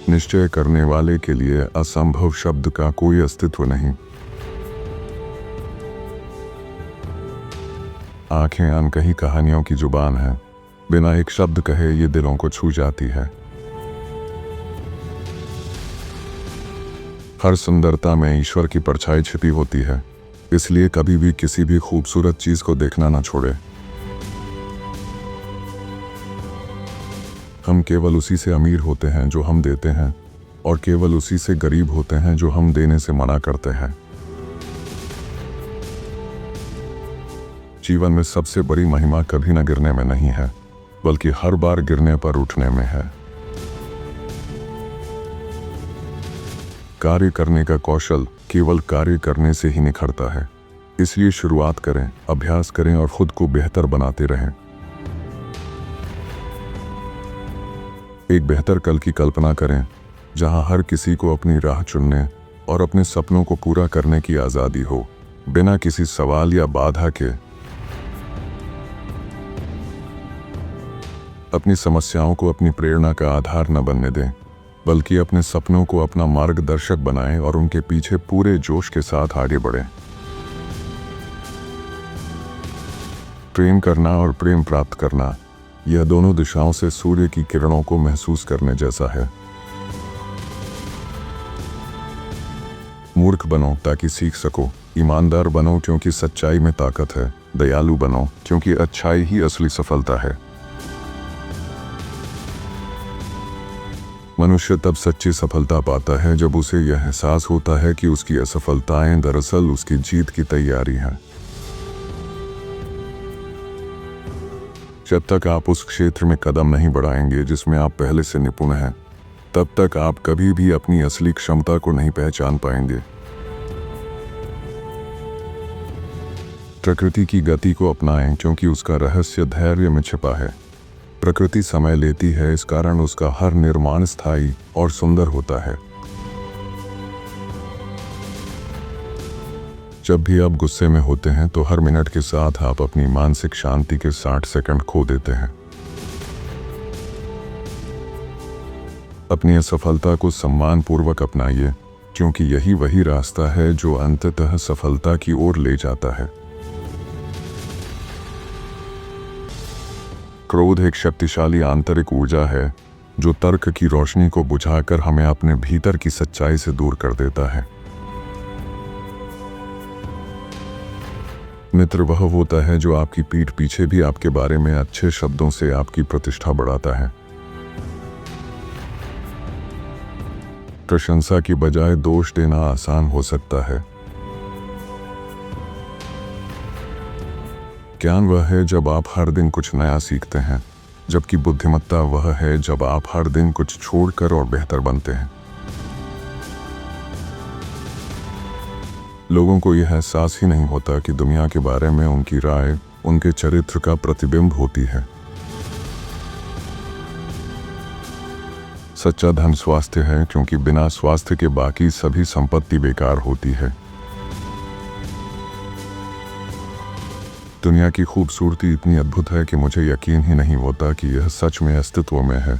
निश्चय करने वाले के लिए असंभव शब्द का कोई अस्तित्व नहीं। आंखें अनकही कहानियों की जुबान है, बिना एक शब्द कहे ये दिलों को छू जाती है। हर सुंदरता में ईश्वर की परछाई छिपी होती है, इसलिए कभी भी किसी भी खूबसूरत चीज को देखना ना छोड़े। हम केवल उसी से अमीर होते हैं जो हम देते हैं, और केवल उसी से गरीब होते हैं जो हम देने से मना करते हैं। जीवन में सबसे बड़ी महिमा कभी न गिरने में नहीं है, बल्कि हर बार गिरने पर उठने में है। कार्य करने का कौशल केवल कार्य करने से ही निखरता है, इसलिए शुरुआत करें, अभ्यास करें और खुद को बेहतर बनाते रहें। एक बेहतर कल की कल्पना करें, जहां हर किसी को अपनी राह चुनने और अपने सपनों को पूरा करने की आज़ादी हो, बिना किसी सवाल या बाधा के। अपनी समस्याओं को अपनी प्रेरणा का आधार न बनने दें, बल्कि अपने सपनों को अपना मार्गदर्शक बनाएं और उनके पीछे पूरे जोश के साथ आगे बढ़ें। प्रेम करना और प्रेम प्राप्त करना, यह दोनों दिशाओं से सूर्य की किरणों को महसूस करने जैसा है। मूर्ख बनो ताकि सीख सको, ईमानदार बनो क्योंकि सच्चाई में ताकत है, दयालु बनो क्योंकि अच्छाई ही असली सफलता है। मनुष्य तब सच्ची सफलता पाता है जब उसे यह एहसास होता है कि उसकी असफलताएं दरअसल उसकी जीत की तैयारी हैं। जब तक आप उस क्षेत्र में कदम नहीं बढ़ाएंगे जिसमें आप पहले से निपुण हैं, तब तक आप कभी भी अपनी असली क्षमता को नहीं पहचान पाएंगे। प्रकृति की गति को अपनाएं क्योंकि उसका रहस्य धैर्य में छिपा है। प्रकृति समय लेती है, इस कारण उसका हर निर्माण स्थायी और सुंदर होता है। जब भी आप गुस्से में होते हैं तो हर मिनट के साथ आप अपनी मानसिक शांति के 60 सेकंड खो देते हैं। अपनी असफलता को सम्मानपूर्वक अपनाइए, क्योंकि यही वही रास्ता है जो अंततः सफलता की ओर ले जाता है। क्रोध एक शक्तिशाली आंतरिक ऊर्जा है जो तर्क की रोशनी को बुझाकर हमें अपने भीतर की सच्चाई से दूर कर देता है। मित्र वह होता है जो आपकी पीठ पीछे भी आपके बारे में अच्छे शब्दों से आपकी प्रतिष्ठा बढ़ाता है। प्रशंसा की बजाय दोष देना आसान हो सकता है। ज्ञान वह है जब आप हर दिन कुछ नया सीखते हैं, जबकि बुद्धिमत्ता वह है जब आप हर दिन कुछ छोड़कर और बेहतर बनते हैं। लोगों को यह एहसास ही नहीं होता कि दुनिया के बारे में उनकी राय उनके चरित्र का प्रतिबिंब होती है। सच्चा धन स्वास्थ्य है, क्योंकि बिना स्वास्थ्य के बाकी सभी संपत्ति बेकार होती है। दुनिया की खूबसूरती इतनी अद्भुत है कि मुझे यकीन ही नहीं होता कि यह सच में अस्तित्व में है।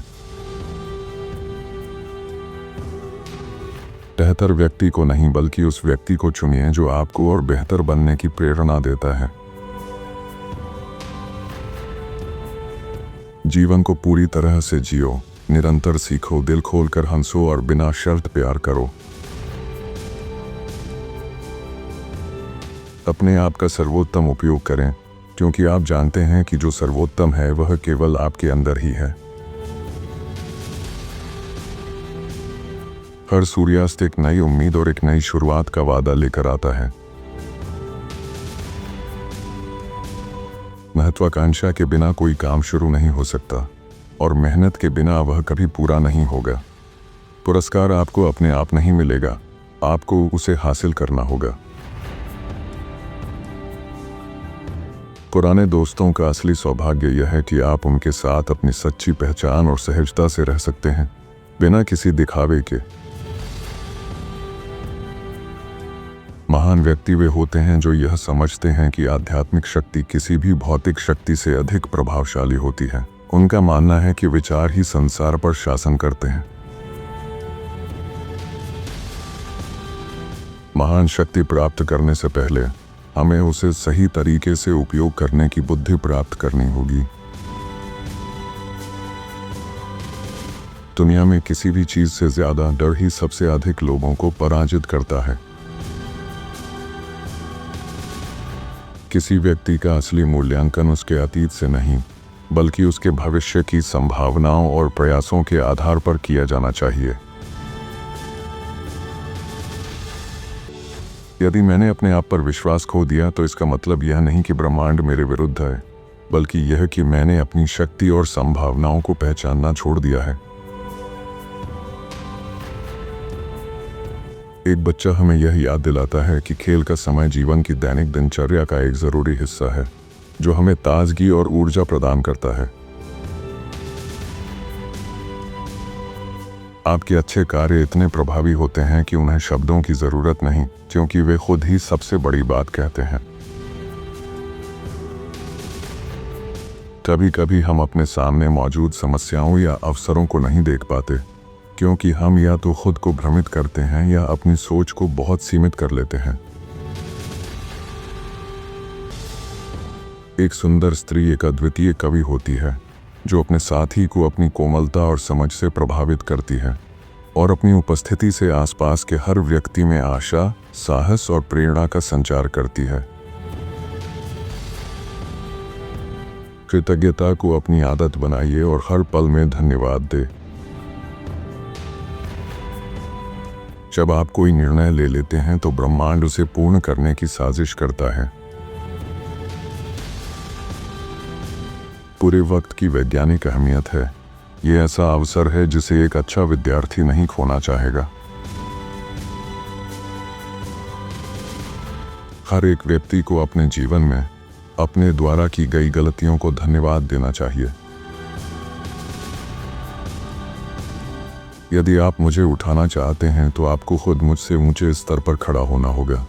बेहतर व्यक्ति को नहीं, बल्कि उस व्यक्ति को चुनिए जो आपको और बेहतर बनने की प्रेरणा देता है। जीवन को पूरी तरह से जियो, निरंतर सीखो, दिल खोलकर हंसो और बिना शर्त प्यार करो। अपने आप का सर्वोत्तम उपयोग करें, क्योंकि आप जानते हैं कि जो सर्वोत्तम है वह केवल आपके अंदर ही है। हर सूर्यास्त एक नई उम्मीद और एक नई शुरुआत का वादा लेकर आता है। महत्वाकांक्षा के बिना कोई काम शुरू नहीं हो सकता, और मेहनत के बिना वह कभी पूरा नहीं होगा। पुरस्कार आपको अपने आप नहीं मिलेगा, आपको उसे हासिल करना होगा। पुराने दोस्तों का असली सौभाग्य यह है कि आप उनके साथ अपनी सच्ची पहचान और सहजता से रह सकते हैं, बिना किसी दिखावे के। महान व्यक्ति वे होते हैं जो यह समझते हैं कि आध्यात्मिक शक्ति किसी भी भौतिक शक्ति से अधिक प्रभावशाली होती है। उनका मानना है कि विचार ही संसार पर शासन करते हैं। महान शक्ति प्राप्त करने से पहले हमें उसे सही तरीके से उपयोग करने की बुद्धि प्राप्त करनी होगी। दुनिया में किसी भी चीज से ज्यादा डर ही सबसे अधिक लोगों को पराजित करता है। किसी व्यक्ति का असली मूल्यांकन उसके अतीत से नहीं, बल्कि उसके भविष्य की संभावनाओं और प्रयासों के आधार पर किया जाना चाहिए। यदि मैंने अपने आप पर विश्वास खो दिया तो इसका मतलब यह नहीं कि ब्रह्मांड मेरे विरुद्ध है, बल्कि यह कि मैंने अपनी शक्ति और संभावनाओं को पहचानना छोड़ दिया है। एक बच्चा हमें यह याद दिलाता है कि खेल का समय जीवन की दैनिक दिनचर्या का एक जरूरी हिस्सा है, जो हमें ताजगी और ऊर्जा प्रदान करता है। आपके अच्छे कार्य इतने प्रभावी होते हैं कि उन्हें शब्दों की जरूरत नहीं, क्योंकि वे खुद ही सबसे बड़ी बात कहते हैं। कभी कभी हम अपने सामने मौजूद समस्याओं या अवसरों को नहीं देख पाते, क्योंकि हम या तो खुद को भ्रमित करते हैं या अपनी सोच को बहुत सीमित कर लेते हैं। एक सुंदर स्त्री एक अद्वितीय कवि होती है, जो अपने साथी को अपनी कोमलता और समझ से प्रभावित करती है और अपनी उपस्थिति से आसपास के हर व्यक्ति में आशा, साहस और प्रेरणा का संचार करती है। कृतज्ञता को अपनी आदत बनाइए और हर पल में धन्यवाद दें। जब आप कोई निर्णय ले लेते हैं तो ब्रह्मांड उसे पूर्ण करने की साजिश करता है। पूरे वक्त की वैज्ञानिक अहमियत है। ये ऐसा अवसर है जिसे एक अच्छा विद्यार्थी नहीं खोना चाहेगा। हर एक व्यक्ति को अपने जीवन में अपने द्वारा की गई गलतियों को धन्यवाद देना चाहिए। यदि आप मुझे उठाना चाहते हैं तो आपको खुद मुझसे ऊंचे स्तर पर खड़ा होना होगा।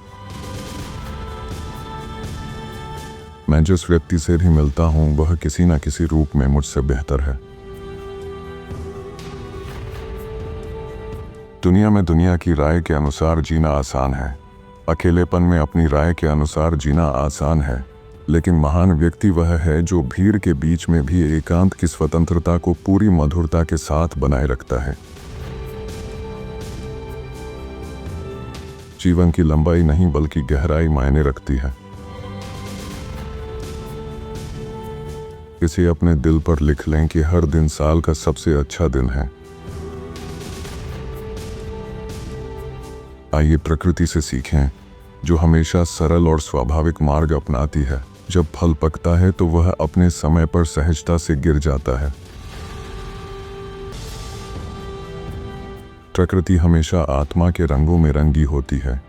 मैं जिस व्यक्ति से भी मिलता हूं वह किसी न किसी रूप में मुझसे बेहतर है। दुनिया में दुनिया की राय के अनुसार जीना आसान है। अकेलेपन में अपनी राय के अनुसार जीना आसान है, लेकिन महान व्यक्ति वह है जो भीड़ के बीच में भी एकांत की स्वतंत्रता को पूरी मधुरता के साथ बनाए रखता है। जीवन की लंबाई नहीं बल्कि गहराई मायने रखती है। इसे अपने दिल पर लिख लें कि हर दिन साल का सबसे अच्छा दिन है। आइए प्रकृति से सीखें, जो हमेशा सरल और स्वाभाविक मार्ग अपनाती है। जब फल पकता है तो वह अपने समय पर सहजता से गिर जाता है। प्रकृति हमेशा आत्मा के रंगों में रंगी होती है,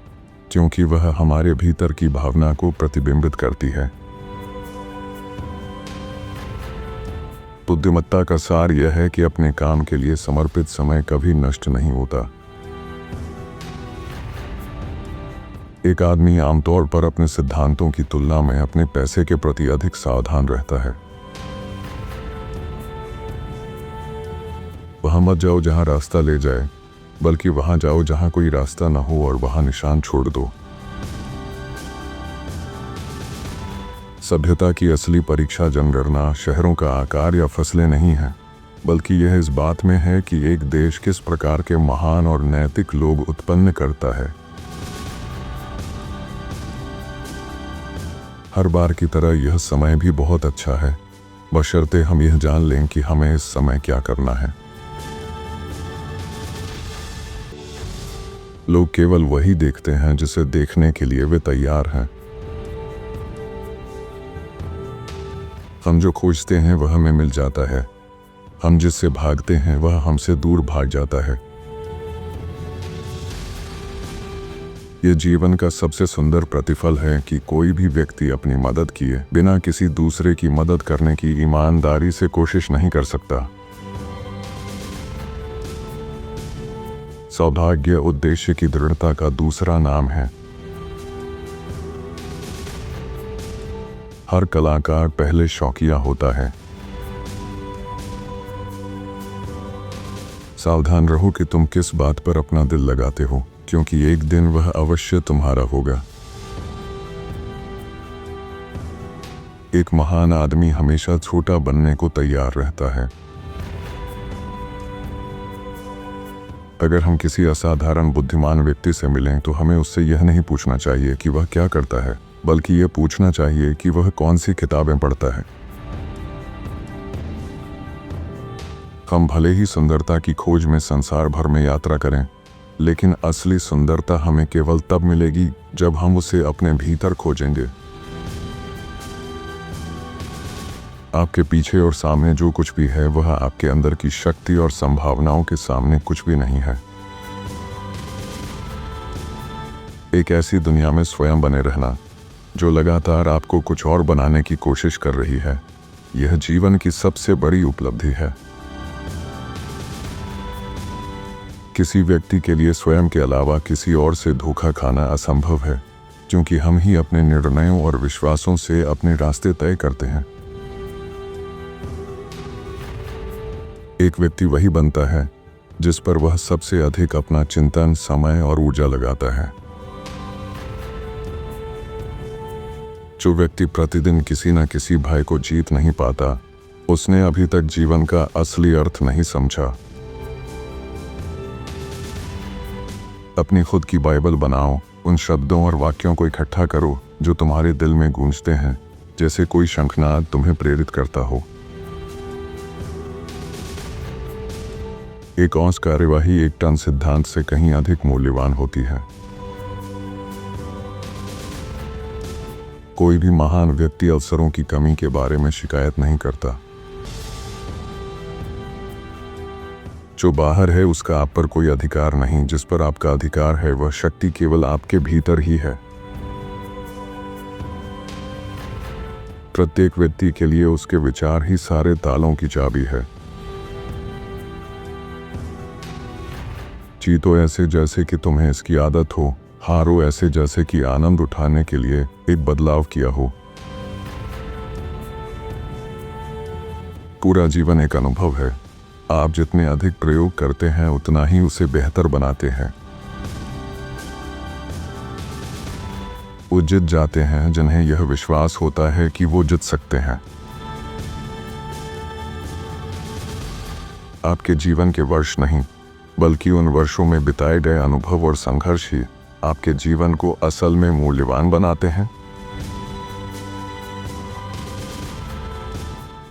क्योंकि वह हमारे भीतर की भावना को प्रतिबिंबित करती है। बुद्धिमत्ता का सार यह है कि अपने काम के लिए समर्पित समय कभी नष्ट नहीं होता। एक आदमी आमतौर पर अपने सिद्धांतों की तुलना में अपने पैसे के प्रति अधिक सावधान रहता है। वहां मत जाओ जहां रास्ता ले जाए, बल्कि वहां जाओ जहां कोई रास्ता न हो और वहां निशान छोड़ दो। सभ्यता की असली परीक्षा जनगणना, शहरों का आकार या फसलें नहीं है, बल्कि यह इस बात में है कि एक देश किस प्रकार के महान और नैतिक लोग उत्पन्न करता है। हर बार की तरह यह समय भी बहुत अच्छा है, बशर्ते हम यह जान लें कि हमें इस समय क्या करना है। लोग केवल वही देखते हैं जिसे देखने के लिए वे तैयार हैं। हम जो खोजते हैं वह हमें मिल जाता है। हम जिससे भागते हैं वह हमसे दूर भाग जाता है। यह जीवन का सबसे सुंदर प्रतिफल है कि कोई भी व्यक्ति अपनी मदद किए बिना किसी दूसरे की मदद करने की ईमानदारी से कोशिश नहीं कर सकता। सौभाग्य उद्देश्य की दृढ़ता का दूसरा नाम है। हर कलाकार पहले शौकिया होता है। सावधान रहो कि तुम किस बात पर अपना दिल लगाते हो, क्योंकि एक दिन वह अवश्य तुम्हारा होगा। एक महान आदमी हमेशा छोटा बनने को तैयार रहता है। अगर हम किसी असाधारण बुद्धिमान व्यक्ति से मिलें तो हमें उससे यह नहीं पूछना चाहिए कि वह क्या करता है, बल्कि यह पूछना चाहिए कि वह कौन सी किताबें पढ़ता है। हम भले ही सुंदरता की खोज में संसार भर में यात्रा करें, लेकिन असली सुंदरता हमें केवल तब मिलेगी जब हम उसे अपने भीतर खोजेंगे। आपके पीछे और सामने जो कुछ भी है वह आपके अंदर की शक्ति और संभावनाओं के सामने कुछ भी नहीं है। एक ऐसी दुनिया में स्वयं बने रहना जो लगातार आपको कुछ और बनाने की कोशिश कर रही है, यह जीवन की सबसे बड़ी उपलब्धि है। किसी व्यक्ति के लिए स्वयं के अलावा किसी और से धोखा खाना असंभव है, क्योंकि हम ही अपने निर्णयों और विश्वासों से अपने रास्ते तय करते हैं। एक व्यक्ति वही बनता है जिस पर वह सबसे अधिक अपना चिंतन, समय और ऊर्जा लगाता है। जो व्यक्ति प्रतिदिन किसी न किसी भय को जीत नहीं पाता, उसने अभी तक जीवन का असली अर्थ नहीं समझा। अपनी खुद की बाइबल बनाओ, उन शब्दों और वाक्यों को इकट्ठा करो जो तुम्हारे दिल में गूंजते हैं, जैसे कोई शंखनाद तुम्हें प्रेरित करता हो। एक औंस कार्यवाही एक टन सिद्धांत से कहीं अधिक मूल्यवान होती है। कोई भी महान व्यक्ति अवसरों की कमी के बारे में शिकायत नहीं करता। जो बाहर है उसका आप पर कोई अधिकार नहीं, जिस पर आपका अधिकार है वह शक्ति केवल आपके भीतर ही है। प्रत्येक व्यक्ति के लिए उसके विचार ही सारे तालों की चाबी है। जीतो ऐसे जैसे कि तुम्हें इसकी आदत हो, हारो ऐसे जैसे कि आनंद उठाने के लिए एक बदलाव किया हो। पूरा जीवन एक अनुभव है। आप जितने अधिक प्रयोग करते हैं उतना ही उसे बेहतर बनाते हैं। वो जीत जाते हैं जिन्हें यह विश्वास होता है कि वो जीत सकते हैं। आपके जीवन के वर्ष नहीं, बल्कि उन वर्षों में बिताए गए अनुभव और संघर्ष ही आपके जीवन को असल में मूल्यवान बनाते हैं।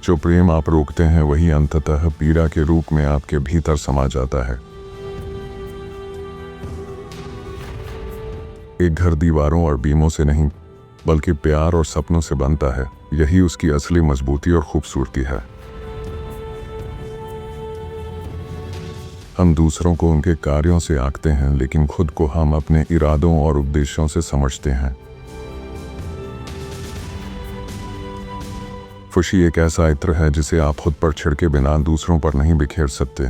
जो प्रेम आप रोकते हैं वही अंततः पीड़ा के रूप में आपके भीतर समा जाता है। एक घर दीवारों और बीमों से नहीं, बल्कि प्यार और सपनों से बनता है। यही उसकी असली मजबूती और खूबसूरती है। हम दूसरों को उनके कार्यों से आंकते हैं, लेकिन खुद को हम अपने इरादों और उद्देश्यों से समझते हैं। खुशी एक ऐसा इत्र है जिसे आप खुद पर छिड़के बिना दूसरों पर नहीं बिखेर सकते।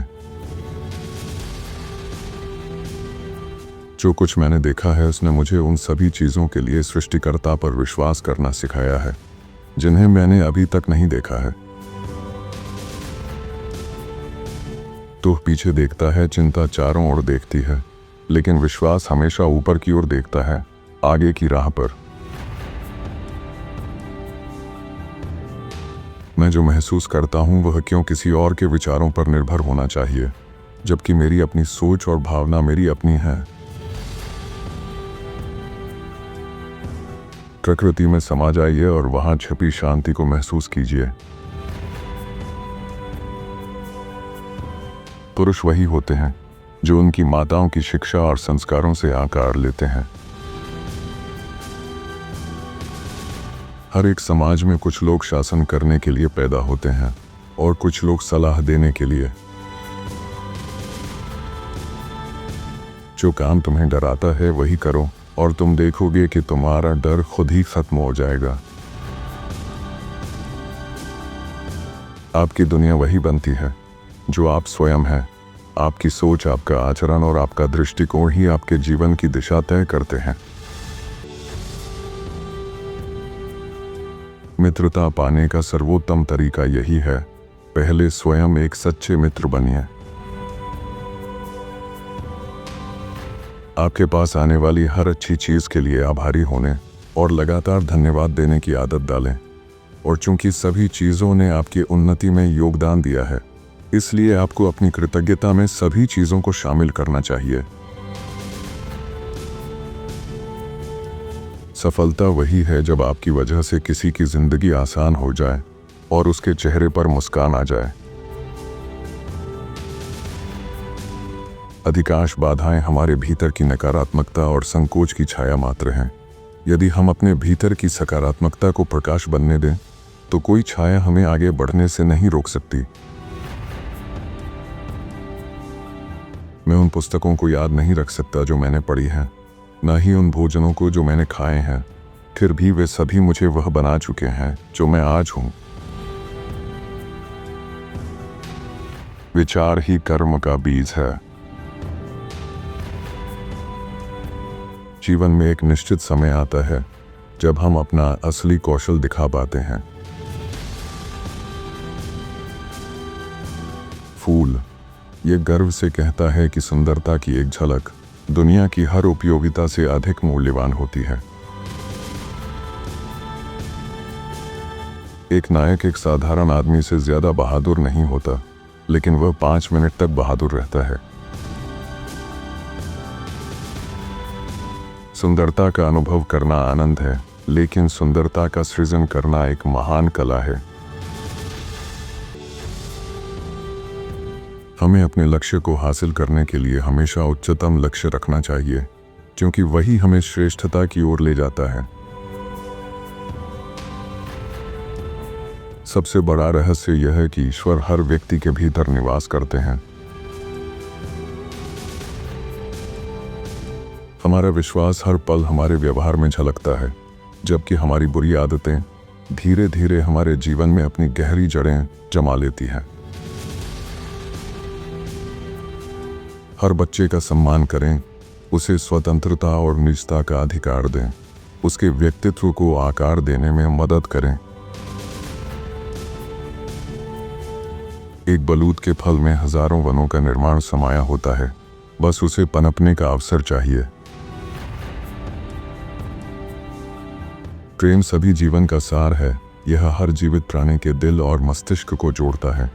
जो कुछ मैंने देखा है उसने मुझे उन सभी चीज़ों के लिए सृष्टिकर्ता पर विश्वास करना सिखाया है जिन्हें मैंने अभी तक नहीं देखा है। तो पीछे देखता है, चिंता चारों ओर देखती है, लेकिन विश्वास हमेशा ऊपर की ओर देखता है, आगे की राह पर। मैं जो महसूस करता हूं वह क्यों किसी और के विचारों पर निर्भर होना चाहिए, जबकि मेरी अपनी सोच और भावना मेरी अपनी है। प्रकृति में समा जाइए और वहां छिपी शांति को महसूस कीजिए। पुरुष वही होते हैं जो उनकी माताओं की शिक्षा और संस्कारों से आकार लेते हैं। हर एक समाज में कुछ लोग शासन करने के लिए पैदा होते हैं और कुछ लोग सलाह देने के लिए। जो काम तुम्हें डराता है वही करो और तुम देखोगे कि तुम्हारा डर खुद ही खत्म हो जाएगा। आपकी दुनिया वही बनती है जो आप स्वयं हैं। आपकी सोच, आपका आचरण और आपका दृष्टिकोण ही आपके जीवन की दिशा तय करते हैं। मित्रता पाने का सर्वोत्तम तरीका यही है, पहले स्वयं एक सच्चे मित्र बनिए। आपके पास आने वाली हर अच्छी चीज़ के लिए आभारी होने और लगातार धन्यवाद देने की आदत डालें। और चूंकि सभी चीज़ों ने आपकी उन्नति में योगदान दिया है, इसलिए आपको अपनी कृतज्ञता में सभी चीज़ों को शामिल करना चाहिए। सफलता वही है जब आपकी वजह से किसी की जिंदगी आसान हो जाए और उसके चेहरे पर मुस्कान आ जाए। अधिकांश बाधाएं हमारे भीतर की नकारात्मकता और संकोच की छाया मात्र हैं। यदि हम अपने भीतर की सकारात्मकता को प्रकाश बनने दें, तो कोई छाया हमें आगे बढ़ने से नहीं रोक सकती। मैं उन पुस्तकों को याद नहीं रख सकता जो मैंने पढ़ी हैं, न ही उन भोजनों को जो मैंने खाए हैं, फिर भी वे सभी मुझे वह बना चुके हैं जो मैं आज हूं। विचार ही कर्म का बीज है। जीवन में एक निश्चित समय आता है जब हम अपना असली कौशल दिखा पाते हैं। फूल ये गर्व से कहता है कि सुंदरता की एक झलक दुनिया की हर उपयोगिता से अधिक मूल्यवान होती है। एक नायक एक साधारण आदमी से ज्यादा बहादुर नहीं होता, लेकिन वह 5 मिनट तक बहादुर रहता है। सुंदरता का अनुभव करना आनंद है, लेकिन सुंदरता का सृजन करना एक महान कला है। हमें अपने लक्ष्य को हासिल करने के लिए हमेशा उच्चतम लक्ष्य रखना चाहिए, क्योंकि वही हमें श्रेष्ठता की ओर ले जाता है। सबसे बड़ा रहस्य यह है कि ईश्वर हर व्यक्ति के भीतर निवास करते हैं। हमारा विश्वास हर पल हमारे व्यवहार में झलकता है, जबकि हमारी बुरी आदतें धीरे धीरे हमारे जीवन में अपनी गहरी जड़ें जमा लेती हैं। हर बच्चे का सम्मान करें, उसे स्वतंत्रता और निजता का अधिकार दें, उसके व्यक्तित्व को आकार देने में मदद करें। एक बलूत के फल में हजारों वनों का निर्माण समाया होता है, बस उसे पनपने का अवसर चाहिए। प्रेम सभी जीवन का सार है, यह हर जीवित प्राणी के दिल और मस्तिष्क को जोड़ता है।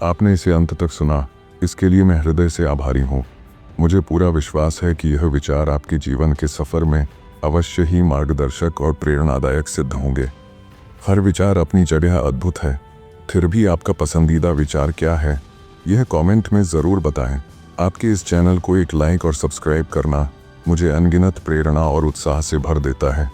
आपने इसे अंत तक सुना, इसके लिए मैं हृदय से आभारी हूँ। मुझे पूरा विश्वास है कि यह विचार आपके जीवन के सफर में अवश्य ही मार्गदर्शक और प्रेरणादायक सिद्ध होंगे। हर विचार अपनी जगह अद्भुत है, फिर भी आपका पसंदीदा विचार क्या है, यह कमेंट में ज़रूर बताएं। आपके इस चैनल को एक लाइक और सब्सक्राइब करना मुझे अनगिनत प्रेरणा और उत्साह से भर देता है।